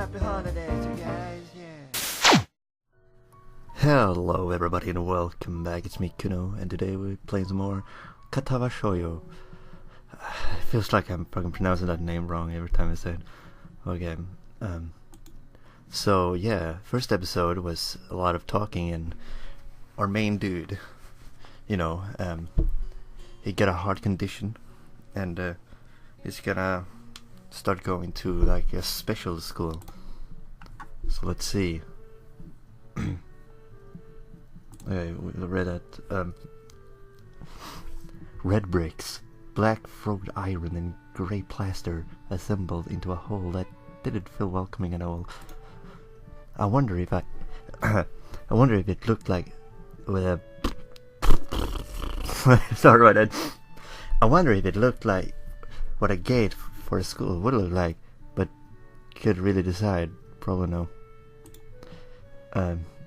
happy holidays, you guys, yeah. Hello everybody and welcome back, it's me Kuno, and today we're playing some more Katawa Shoujo. It feels like I'm fucking pronouncing that name wrong every time I say it. Okay, so yeah, first episode was a lot of talking, and our main dude, you know, he got a heart condition, and he's gonna start going to like a special school. So let's see. Okay, we read that red bricks, black frog iron and grey plaster assembled into a whole that didn't feel welcoming at all. I wonder if I wonder if it looked like with a sorry about that. I wonder if it looked like what a gate for a school would look like, but could really decide. Probably no.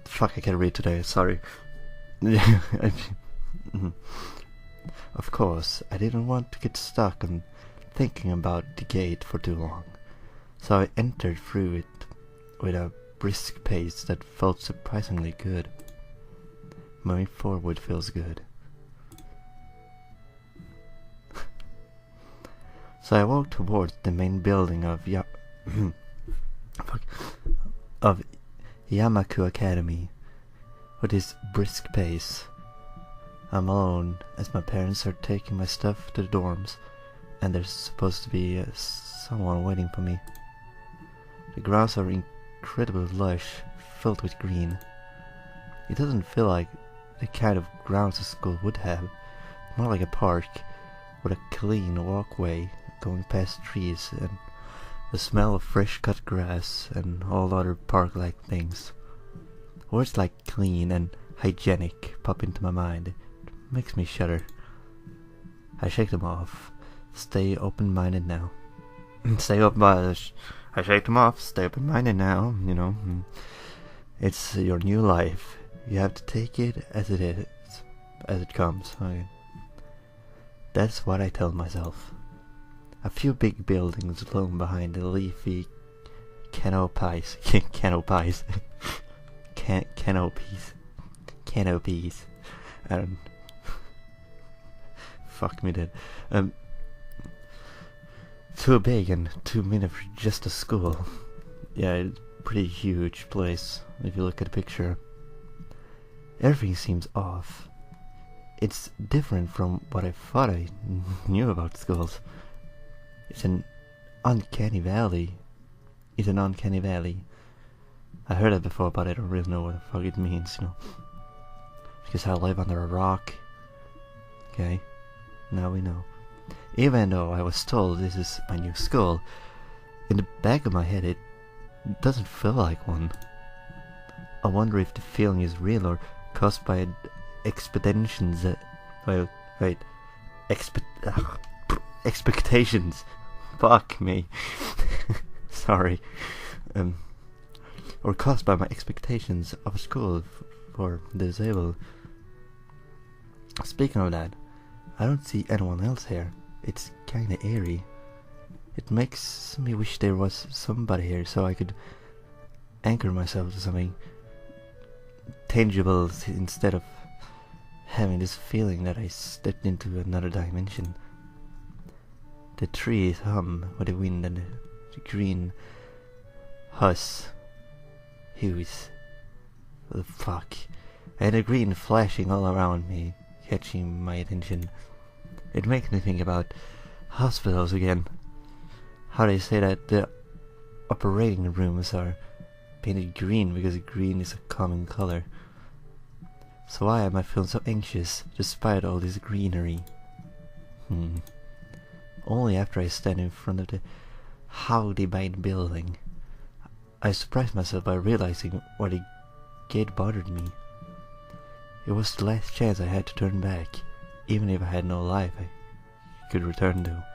Fuck, I can't read today, sorry. Of course, I didn't want to get stuck on thinking about the gate for too long, so I entered through it with a brisk pace that felt surprisingly good. Moving forward feels good. So I walked towards the main building of Yamaku Academy with this brisk pace. I'm alone as my parents are taking my stuff to the dorms, and there's supposed to be someone waiting for me. The grounds are incredibly lush, filled with green. It doesn't feel like the kind of grounds a school would have, more like a park with a clean walkway going past trees and the smell of fresh cut grass and all other park-like things. Words like clean and hygienic pop into my mind. It makes me shudder. I shake them off. Stay open-minded now. Stay open-minded. I shake them off. Stay open-minded now. You know, it's your new life. You have to take it as it is, as it comes. Okay. That's what I tell myself. A few big buildings loom behind the leafy canopies. Canopies. Fuck me dead. Too big and too many for just a school. Yeah, it's a pretty huge place if you look at the picture. Everything seems off. It's different from what I thought I knew about schools. It's an uncanny valley. I heard it before, but I don't really know what the fuck it means, you know. Because I live under a rock. Okay, now we know. Even though I was told this is my new school, in the back of my head it doesn't feel like one. I wonder if the feeling is real or caused by expectations. Expectations. Fuck me. Sorry. Or caused by my expectations of school for the disabled. Speaking of that, I don't see anyone else here. It's kinda eerie. It makes me wish there was somebody here so I could anchor myself to something tangible instead of having this feeling that I stepped into another dimension. The trees hum with the wind and the green hues. What the fuck? And the green flashing all around me, catching my attention. It makes me think about hospitals again. How they say that the operating rooms are painted green because green is a common color. So why am I feeling so anxious despite all this greenery? Only after I stand in front of the Howdy Bind building, I surprised myself by realizing why the gate bothered me. It was the last chance I had to turn back, even if I had no life I could return to.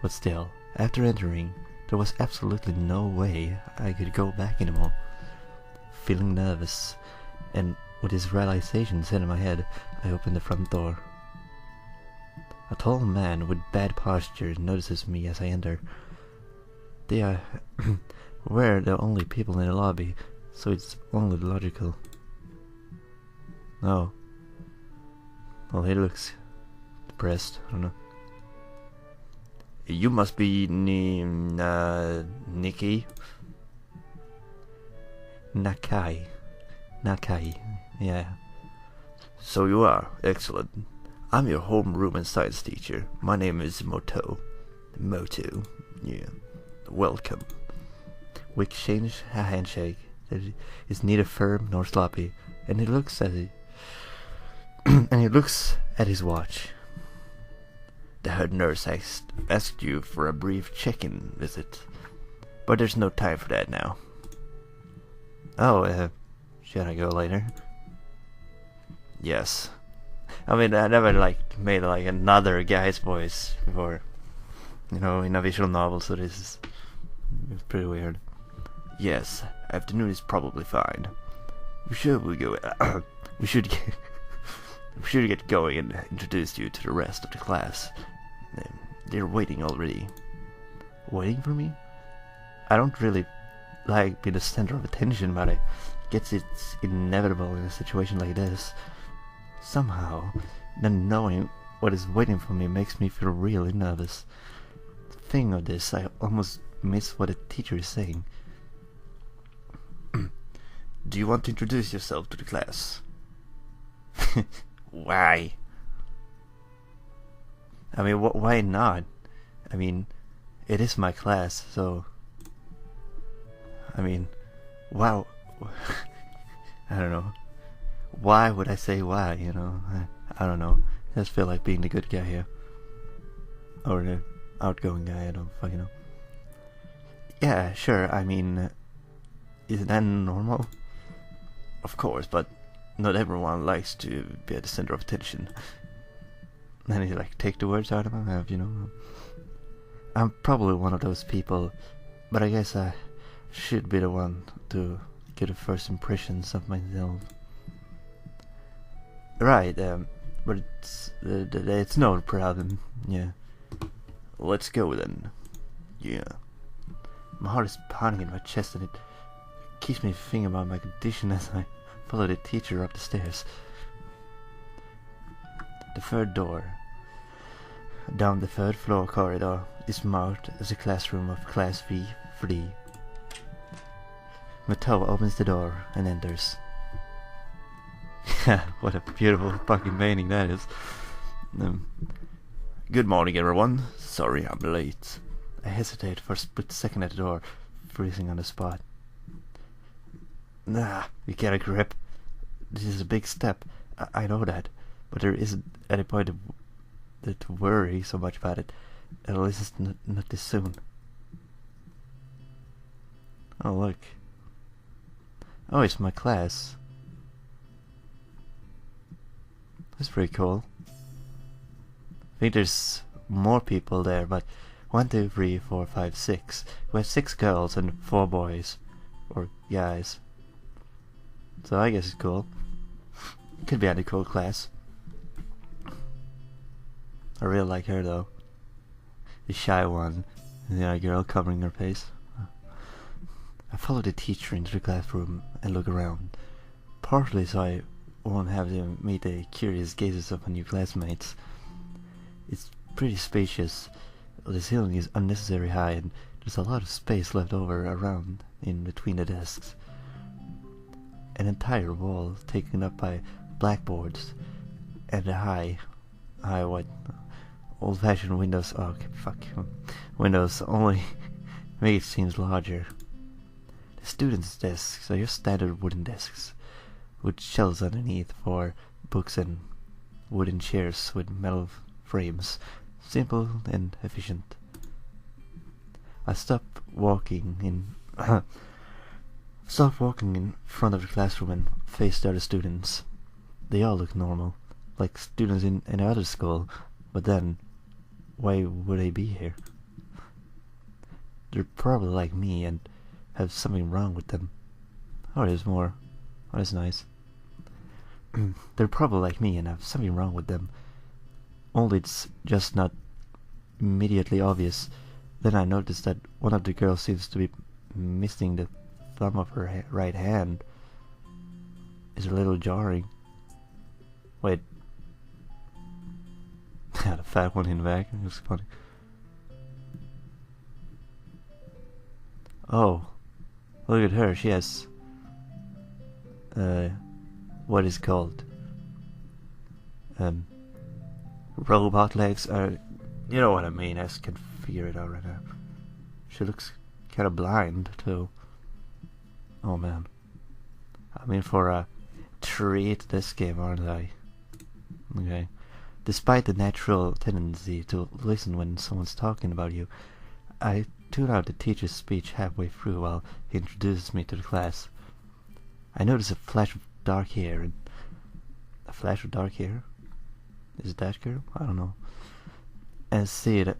But still, after entering, there was absolutely no way I could go back anymore. Feeling nervous, and with this realization set in my head, I opened the front door. A tall man with bad posture notices me as I enter. They We're the only people in the lobby, so it's only logical. Oh. Well, he looks depressed. I don't know. You must be Nikki. Nakai. Yeah. So you are. Excellent. I'm your homeroom and science teacher. My name is Moto. Yeah. Welcome. We exchange a handshake that is neither firm nor sloppy, and he looks at his watch. The head nurse asked you for a brief check-in visit, but there's no time for that now. Oh, should I go later? Yes. I mean, I never made another guy's voice before, in a visual novel, so this is pretty weird. Yes, afternoon is probably fine. We should get going and introduce you to the rest of the class. They're waiting already. Waiting for me? I don't really like being the center of attention, but I guess it's inevitable in a situation like this. Somehow, then knowing what is waiting for me makes me feel really nervous. Thinking of this, I almost miss what the teacher is saying. Do you want to introduce yourself to the class? Why? I mean, why not? I mean, it is my class, so... I mean, wow. I don't know. Why would I say why, I don't know. I just feel like being the good guy here. Or the outgoing guy, I don't fucking know. Yeah, sure, I mean... Isn't that normal? Of course, but not everyone likes to be at the center of attention. Then he take the words out of my mouth, I'm probably one of those people, but I guess I should be the one to get the first impressions of myself. Right, but it's no problem, yeah. Let's go then. Yeah. My heart is pounding in my chest and it keeps me thinking about my condition as I follow the teacher up the stairs. The third door down the third floor corridor is marked as a classroom of Class V3. Katawa opens the door and enters. What a beautiful fucking painting that is. Good morning, everyone. Sorry I'm late. I hesitate for a split second at the door, freezing on the spot. Nah, you get a grip. This is a big step. I know that, but there isn't any point to worry so much about it. At least not this soon. Oh, look. Oh, it's my class. That's pretty cool. I think there's more people there, but 1, 2, 3, 4, 5, 6. We have 6 girls and 4 boys. Or guys. So I guess it's cool. Could be a cool class. I really like her though. The shy one. And the other girl covering her face. I follow the teacher into the classroom and look around. Partly so I won't have to meet the curious gazes of my new classmates. It's pretty spacious. The ceiling is unnecessarily high and there's a lot of space left over around in between the desks. An entire wall taken up by blackboards and a high what? Old-fashioned windows. Oh, okay, fuck. Windows only make it seem larger. The students' desks are just standard wooden desks with shelves underneath for books and wooden chairs with metal frames. Simple and efficient. I stopped walking in front of the classroom and faced the other students. They all look normal, like students in any other school, but then, why would they be here? They're probably like me and have something wrong with them. Oh, there's more. Oh, that's nice. They're probably like me and have something wrong with them. Only it's just not immediately obvious. Then I noticed that one of the girls seems to be missing the thumb of her right hand is a little jarring. Wait. The fat one in the back. It was funny. Oh. Look at her. She has... what is called? Robot legs are... You know what I mean. I just can't figure it out right now. She looks kind of blind, too. Oh, man. I'm in for a treat this game, aren't I? Okay. Despite the natural tendency to listen when someone's talking about you, I tune out the teacher's speech halfway through while he introduces me to the class. I notice a flash of dark hair and... A flash of dark hair? Is it that girl? I don't know. And see that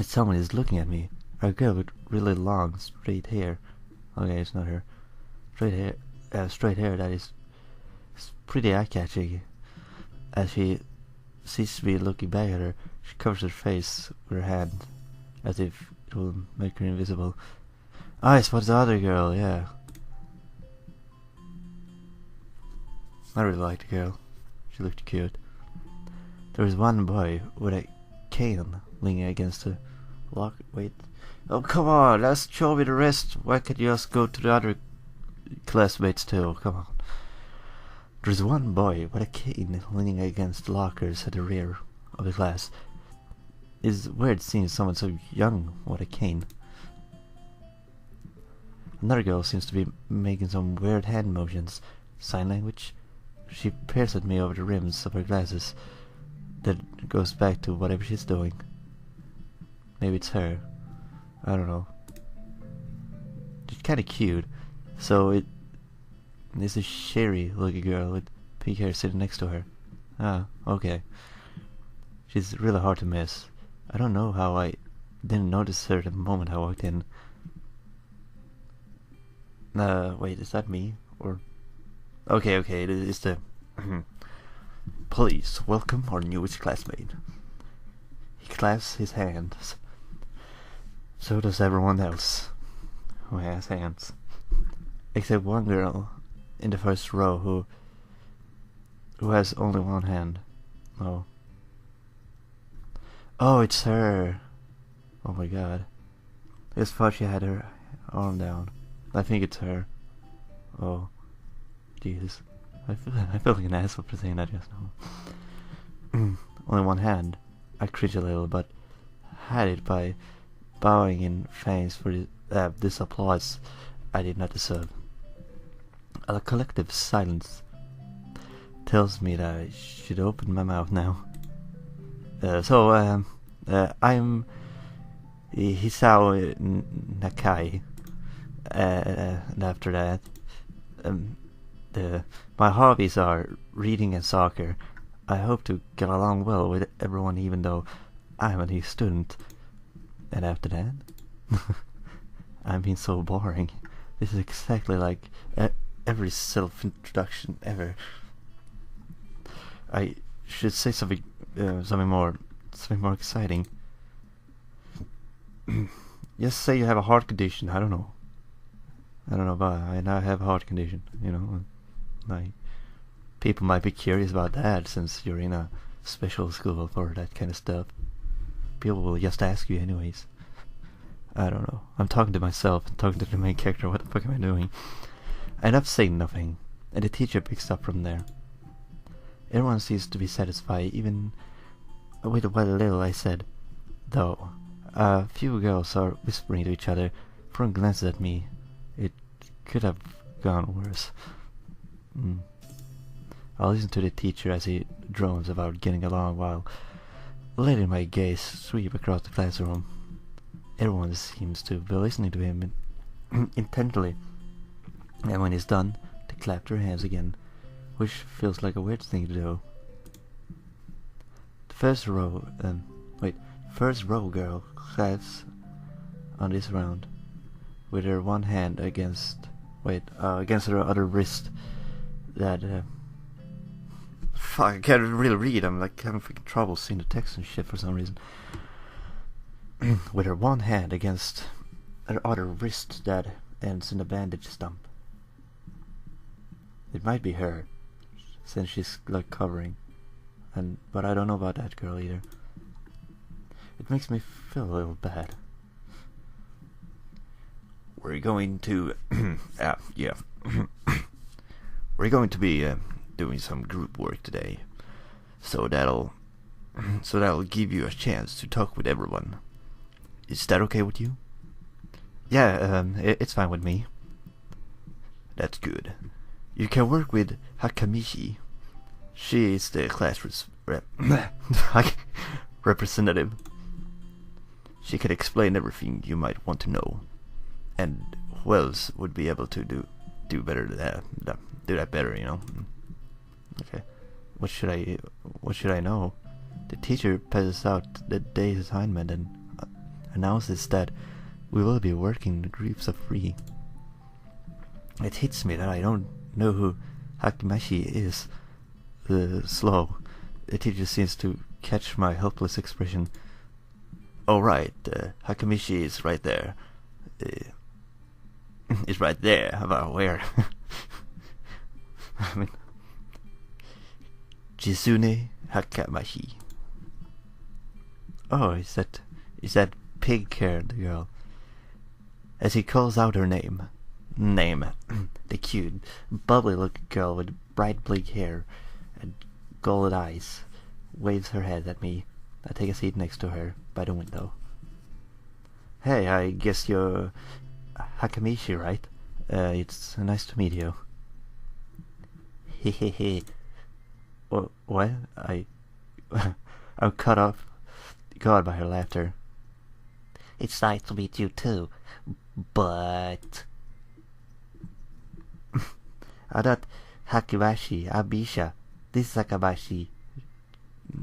someone is looking at me. A girl with really long, straight hair. Okay, it's not her. Straight hair that is pretty eye-catching. As she sees me looking back at her, she covers her face with her hand, as if it will make her invisible. Ah, I spot the other girl, yeah. I really liked the girl. She looked cute. There was one boy with a cane leaning against the lock. Wait. Oh, come on, let's show me the rest. Why can't you just go to the other classmates too? Come on. There's one boy with a cane leaning against the lockers at the rear of the class. It's weird seeing someone so young with a cane. Another girl seems to be making some weird hand motions. Sign language? She peers at me over the rims of her glasses. That goes back to whatever she's doing. Maybe it's her. I don't know. She's kinda cute. So there's a Sherry looking girl with pink hair sitting next to her. Ah, okay. She's really hard to miss. I don't know how I didn't notice her the moment I walked in. Wait, is that me? Or... Okay, it is the... Please, welcome our newest classmate. He clasps his hands. So does everyone else who has hands. Except one girl in the first row who has only one hand. Oh. Oh, it's her. Oh my god. I just thought she had her arm down. I think it's her. Oh. Jesus. I feel like an asshole for saying that just now. Only one hand. I cringed a little, but had it by bowing in thanks for this applause I did not deserve. A collective silence tells me that I should open my mouth now. I'm Hisao Nakai. And after that, my hobbies are reading and soccer. I hope to get along well with everyone, even though I'm a new student. And after that, I'm being so boring. This is exactly like every self-introduction ever. I should say something more exciting. Just say you have a heart condition. I don't know, but I now have a heart condition. You know, like people might be curious about that since you're in a special school for that kind of stuff. People will just ask you anyways. I don't know. I'm talking to myself. I'm talking to the main character. What the fuck am I doing? I end up saying nothing, and the teacher picks up from there. Everyone seems to be satisfied, even with what little I said. Though, a few girls are whispering to each other, throwing glances at me. It could have gone worse. I'll listen to the teacher as he drones about getting along while letting my gaze sweep across the classroom. Everyone seems to be listening to him intently, and when he's done, they clap their hands again, which feels like a weird thing to do. The first row girl claps on this round, with her one hand against her other wrist. That fuck, I can't really read. I'm like having freaking trouble seeing the text and shit for some reason. With her one hand against her other wrist that ends in a bandage stump. It might be her, since she's like covering. But I don't know about that girl either. It makes me feel a little bad. We're going to yeah. We're going to be doing some group work today. So that'll give you a chance to talk with everyone. Is that okay with you? Yeah, it's fine with me. That's good. You can work with Hakamishi. She is the class representative. She can explain everything you might want to know. And who else would be able to do better than that? Do that better, you know? Okay. What should I know? The teacher passes out the day's assignment and announces that we will be working in groups of 3. It hits me that I don't know who Hakimashi is. Slow. The teacher seems to catch my helpless expression. Oh right, Hakamishi is right there. It's right there. About where? I mean, Jisune Hakamashi. Oh, is that pig-haired girl? As he calls out her name, the cute, bubbly-looking girl with bright blue hair and gold eyes, waves her head at me. I take a seat next to her by the window. Hey, I guess you're Hakamishi, right? It's nice to meet you. Hehehe. What? I'm caught by her laughter. It's nice to meet you too, but... I thought Hakimashi, Abisha. This is Hakamashi.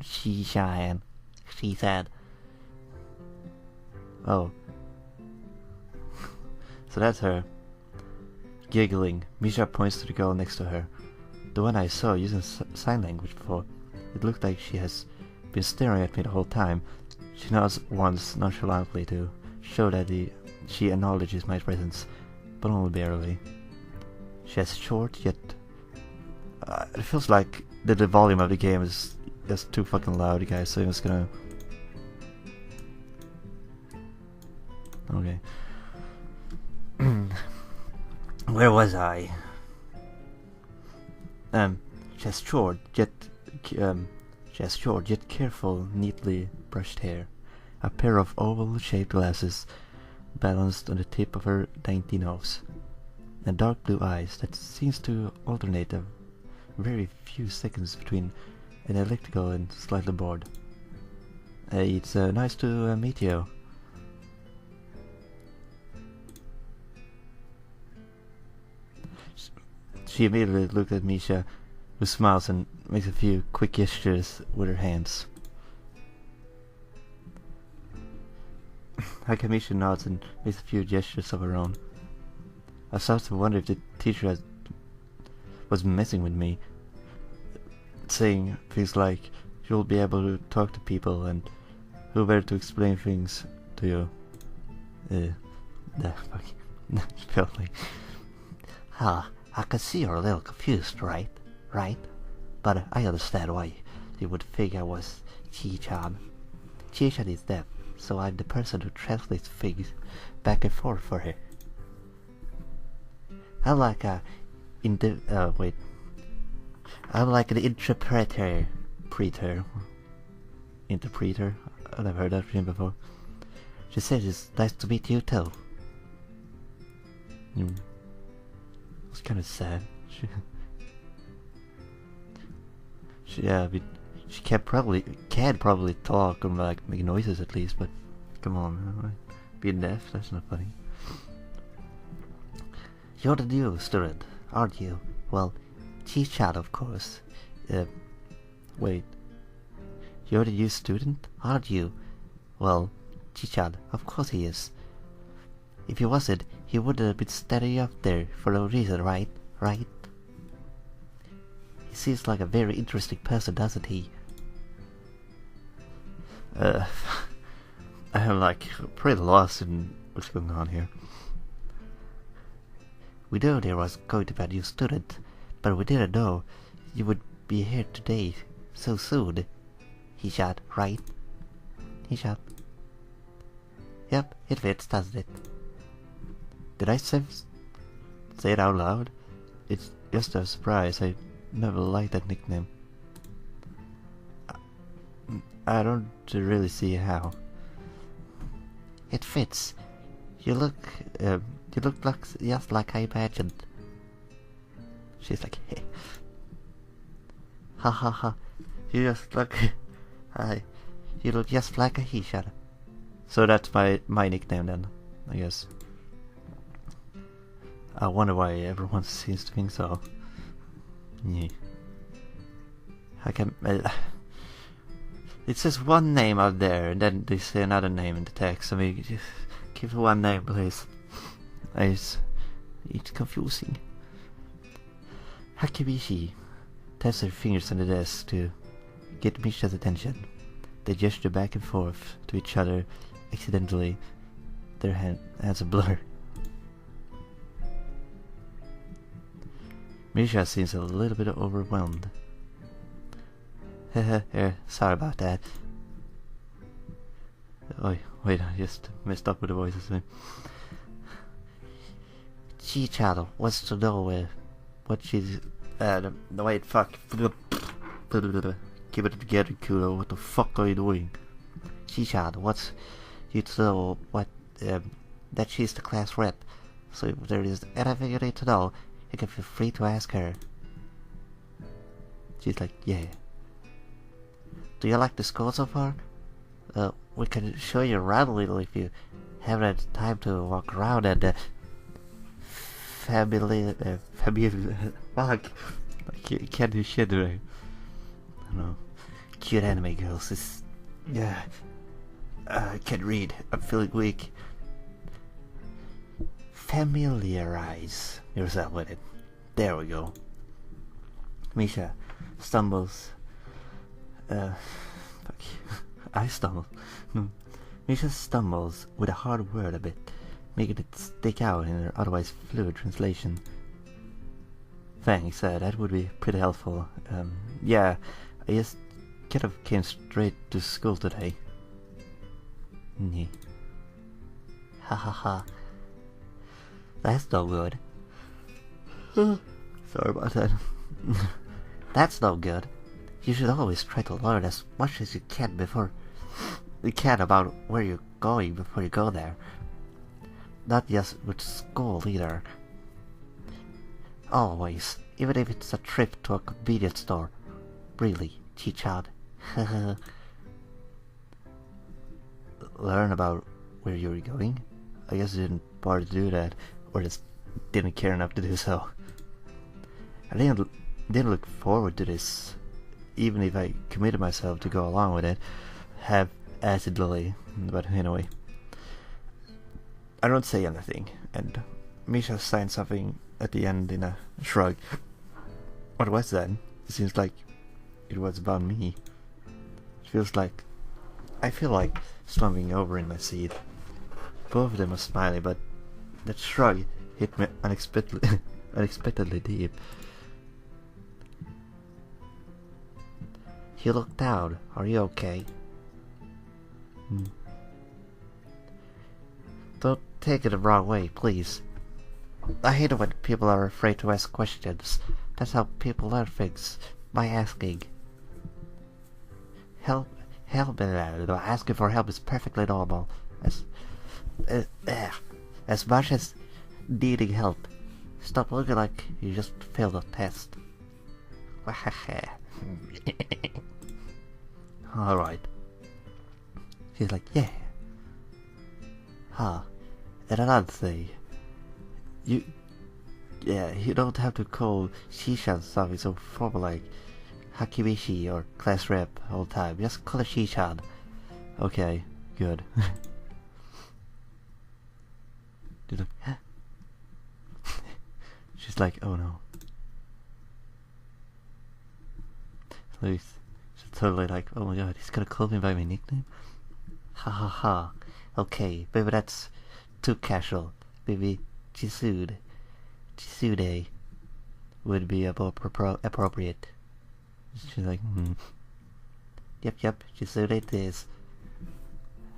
She said. Oh. So that's her. Giggling, Misha points to the girl next to her. The one I saw using sign language before. It looked like she has been staring at me the whole time. She nods once nonchalantly to show that she acknowledges my presence, but only barely. She has short yet... it feels like the volume of the game is just too fucking loud, guys, so I'm just gonna... Okay. Where was I? She has short yet careful, neatly brushed hair, a pair of oval-shaped glasses balanced on the tip of her dainty nose, and dark blue eyes that seems to alternate a very few seconds between analytical and slightly bored. It's nice to meet you. She immediately looked at Misha, who smiles and makes a few quick gestures with her hands. Hakamisha nods and makes a few gestures of her own. I start to wonder if the teacher was messing with me, saying things like you'll be able to talk to people and who better to explain things to you. Felt like... I can see you're a little confused, right? But I understand why you would think I was Chi-chan. Chi-chan is deaf, so I'm the person who translates things back and forth for her. I'm like an interpreter. I've never heard that from him before. She says it's nice to meet you too. It's kind of sad. She can't probably talk or like make noises at least, but come on, man. Being deaf, that's not funny. You're the new student, aren't you? Well, Chi-chan, of course. Wait. You're the new student, aren't you? Well, Chi-chan, of course he is. If he wasn't, he wouldn't have been standing up there for no reason, right? He seems like a very interesting person, doesn't he? I'm like pretty lost in What's going on here? We knew there was going to be a new student, but we didn't know you would be here today so soon. He shot, right? He shot. Yep, it fits, doesn't it? Did I say it out loud? It's just a surprise. I never liked that nickname. I don't really see how. It fits. You look like just like I imagined. She's like, hey. Ha ha ha. You just look you look just like a he-shot. So that's my nickname then, I guess. I wonder why everyone seems to think so. Yeah. I can. It says one name out there, and then they say another name in the text. I mean, just give one name, please. It's confusing. Hakibishi taps her fingers on the desk to get Misha's attention. They gesture back and forth to each other accidentally. Their hands are blurred. Misha seems a little bit overwhelmed. Sorry about that. Oh, wait, I just messed up with the voices. Chichado wants to know what she's... wait, fuck. Keep it together, Kuno. What the fuck are you doing? Chichado wants you to know what... that she's the class rep. So if there is anything you need to know, you can feel free to ask her. She's like, yeah. Do you like the school so far? We can show you around a little if you haven't had time to walk around at the family. Fuck. I can't do shit today. I don't know. Cute anime girls is. Yeah. I can't read. I'm feeling weak. Familiarize yourself with it. There we go. Misha stumbles. Fuck. I stumble. Misha stumbles with a hard word a bit, making it stick out in her otherwise fluid translation. Thanks, that would be pretty helpful. Yeah, I just kind of came straight to school today. Ha ha ha. That's no good. Sorry about that. That's no good. You should always try to learn as much as you can about where you're going before you go there. Not just with school either. Always, even if it's a trip to a convenience store. Really, Chichan. Learn about where you're going? I guess you didn't bother to do that, or just didn't care enough to do so. I didn't look forward to this, even if I committed myself to go along with it, half-acidly, but anyway. I don't say anything, and Misha signed something at the end in a shrug. What was that? It seems like it was about me. I feel like slumping over in my seat. Both of them are smiling, but that shrug hit me unexpectedly deep. You look down. Are you okay? Don't take it the wrong way, please. I hate it when people are afraid to ask questions. That's how people learn things, by asking. Asking for help is perfectly normal. As much as needing help. Stop looking like you just failed a test. Alright. She's like, yeah. Huh. And another thing. You don't have to call Shishan something so formal like Hakibishi or class rep all the time. Just call her Shishan. Okay, good. She's like, huh? She's like, oh no. She's totally like, oh my god, he's gonna call me by my nickname? Ha ha ha. Okay, maybe that's too casual. Maybe Chisude would be appropriate. She's like, Yep, Chisude it is.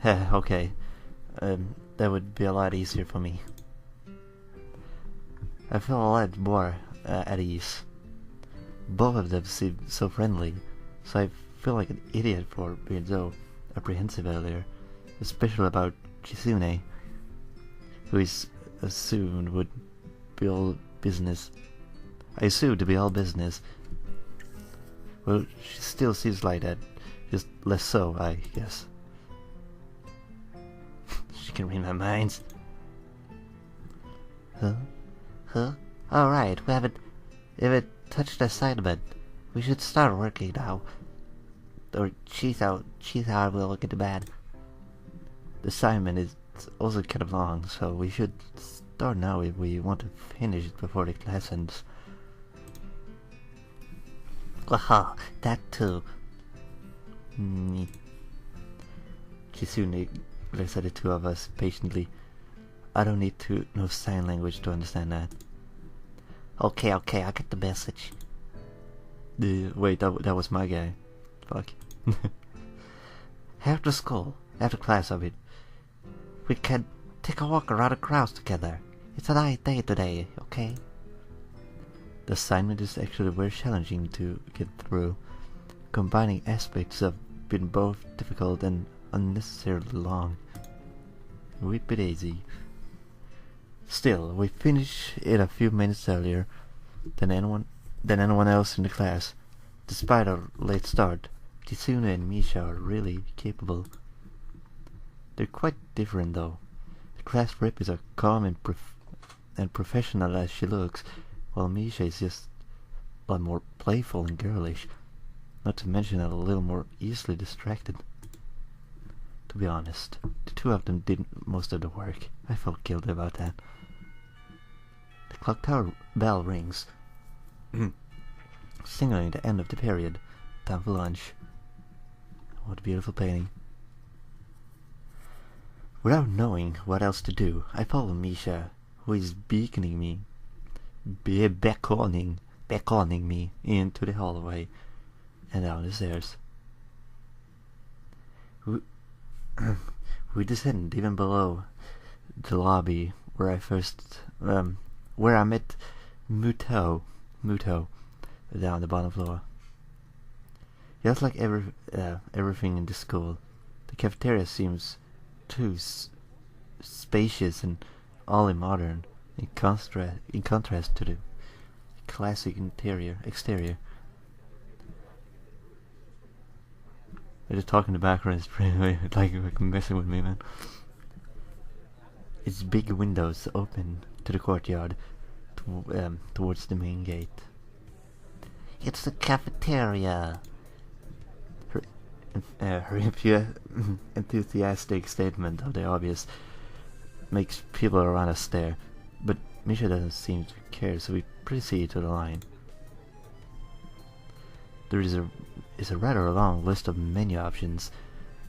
Okay. That would be a lot easier for me. I feel a lot more at ease. Both of them seem so friendly, so I feel like an idiot for being so apprehensive earlier, especially about Chisune, who is assumed would be all business. I assumed to be all business. Well, she still seems like that, just less so, I guess. She can read my minds. Huh? Alright, we haven't touched the assignment. We should start working now. Or Chizo will look at the bed. The assignment is also kind of long, so we should start now if we want to finish it before the class ends. Aha, that too. Chisune looks at the two of us patiently. I don't need to know sign language to understand that. Okay, I get the message. Wait, that was my guy. Fuck. After class, I mean, we can take a walk around the grounds together. It's a nice day today, okay? The assignment is actually very challenging to get through, combining aspects of being both difficult and unnecessarily long. Whip it easy. Still, we finish it a few minutes earlier than anyone else in the class. Despite our late start, Tsune and Misha are really capable. They're quite different though. The class rep is as calm and professional as she looks, while Misha is just a lot more playful and girlish, not to mention a little more easily distracted. To be honest, the two of them did most of the work. I felt guilty about that. The clock tower bell rings, signaling the end of the period. Time for lunch. What a beautiful painting. Without knowing what else to do, I follow Misha, who is beckoning me into the hallway and down the stairs. We descend even below the lobby where I met Muto down the bottom floor. Just like everything in the school, the cafeteria seems too spacious and all modern, in contrast to the classic exterior. They're just talking in the background, it's like messing with me, man. Its big windows open to the courtyard, towards the main gate. It's the cafeteria. Her enthusiastic statement of the obvious makes people around us stare, but Misha doesn't seem to care, so we proceed to the line. There is a rather long list of menu options,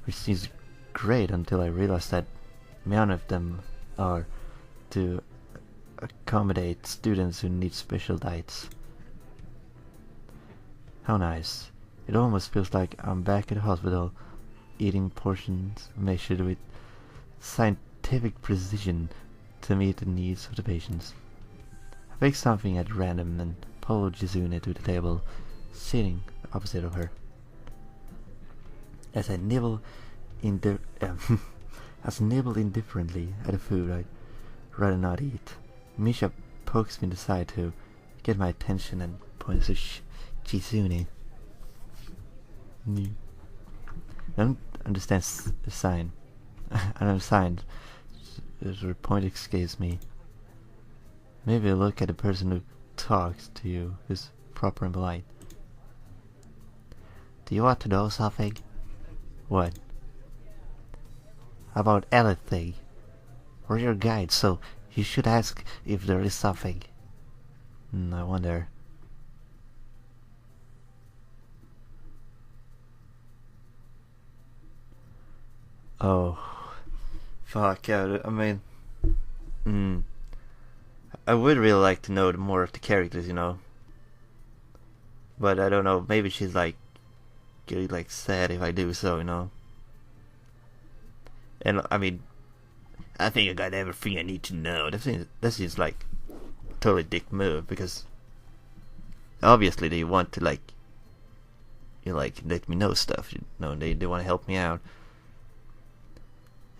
which seems great until I realized that many of them are to accommodate students who need special diets. How nice. It almost feels like I'm back at the hospital, eating portions measured with scientific precision to meet the needs of the patients. I pick something at random and pull Jizune to the table, sitting opposite of her. As I nibble indifferently at the food I'd rather not eat, Misha pokes me in the side to get my attention and points to Chizune. I don't understand the sign. I don't understand. The point escapes me. Maybe a look at the person who talks to you is proper and polite. Do you want to know something? What? About anything. We're your guide, so you should ask if there is something. I wonder. Oh, fuck, yeah, I mean, Mm. I would really like to know more of the characters, you know. But I don't know, maybe she's like getting like sad if I do so, you know. And I mean, I think I got everything I need to know. That seems like a totally dick move, because obviously they want to like, you know, like let me know stuff. You know, they want to help me out.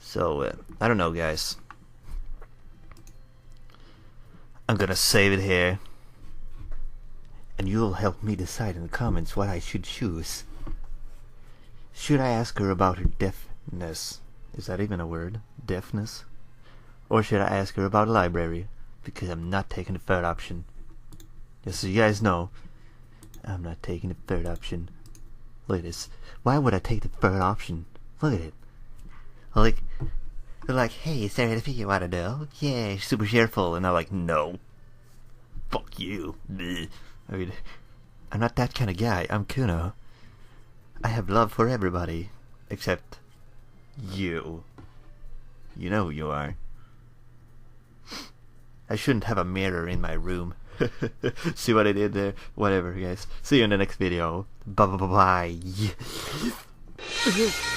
So I don't know, guys. I'm gonna save it here, and you'll help me decide in the comments what I should choose. Should I ask her about her deafness? Is that even a word? Deafness? Or should I ask her about a library? Because I'm not taking the third option. Just so you guys know, I'm not taking the third option. Look at this. Why would I take the third option? Look at it. Like, they're like, hey, is there anything you want to know? Yeah, super cheerful. And I'm like, no. Fuck you. Bleh. I mean, I'm not that kind of guy. I'm Kuno. I have love for everybody. Except you. You know who you are. I shouldn't have a mirror in my room. See what I did there? Whatever, guys. See you in the next video. Bye bye bye bye.